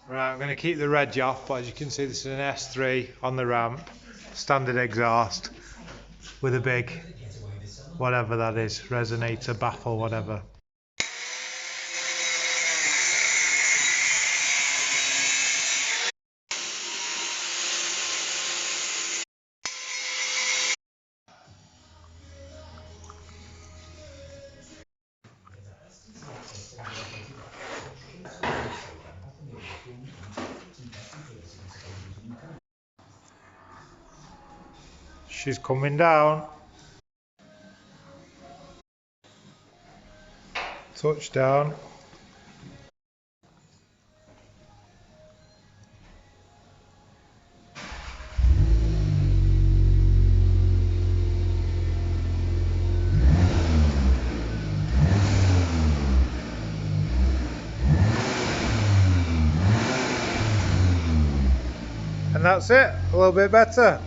Right, I'm going to keep the reg off, but as you can see this is an S3 on the ramp, standard exhaust with a big, whatever that is, resonator, baffle, whatever. She's coming down. Touchdown. And that's it, a little bit better.